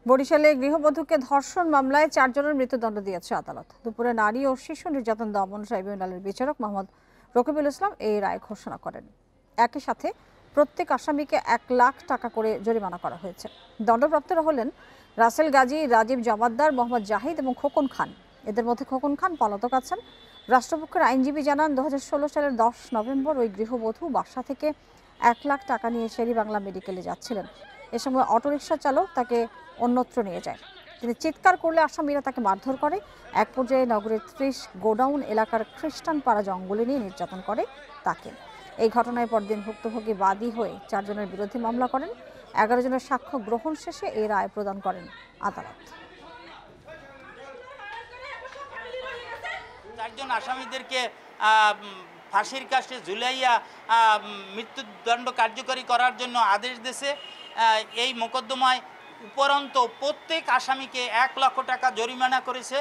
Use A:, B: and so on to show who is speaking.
A: বরিশালে গৃহবধূকে ধর্ষণ মামলায় 4 জনের মৃত্যুদণ্ড দিয়েছে আদালত। দুপুরে নারী ও শিশু নির্যাতন দমন ট্রাইব্যুনালের বিচারক মোহাম্মদ রকিবুল ইসলাম এই রায় ঘোষণা করেন। একই সাথে প্রত্যেক আসামিকে 1 লাখ টাকা করে জরিমানা করা হয়েছে। দণ্ডপ্রাপ্তরা হলেন রাসেল গাজী, রাজীব জমাদ্দার, মোহাম্মদ জাহিদ এবং খোকন খান। এদের মধ্যে খোকন খান পলাতক আছেন। রাষ্ট্রপক্ষের আইনজীবী জানান, 2016 সালের 10 নভেম্বর ওই গৃহবধূ বাসা থেকে 1 লাখ টাকা নিয়ে শের-ই-বাংলা মেডিকেলে যাচ্ছিলেন। এ সময় অটোরিকশা চালক তাকে অন্যত্র নিয়ে যায়। তিনি চিৎকার করলে আসামিরা তাকে মারধর করে। এক পর্যায়ে নগরের 30 গোডাউন এলাকার খ্রিস্টান পাড়া জঙ্গলে নিয়ে নির্যাতন করে তাকে। এই ঘটনায় পরদিন ভুক্তভোগী বাদী হয়ে 4 জনের বিরুদ্ধে মামলা করেন। 11 জনের সাক্ষ্য গ্রহণ শেষে এই রায় প্রদান করেন আদালত।
B: 4 জন আসামিদেরকে ফাঁসির কাছে ঝুলাইয়া মৃত্যুদণ্ড কার্যকরী করার জন্য আদেশ দিয়েছে। এই মোকদ্দমায় উপরন্ত প্রত্যেক আসামিকে 1 লক্ষ টাকা জরিমানা করেছে।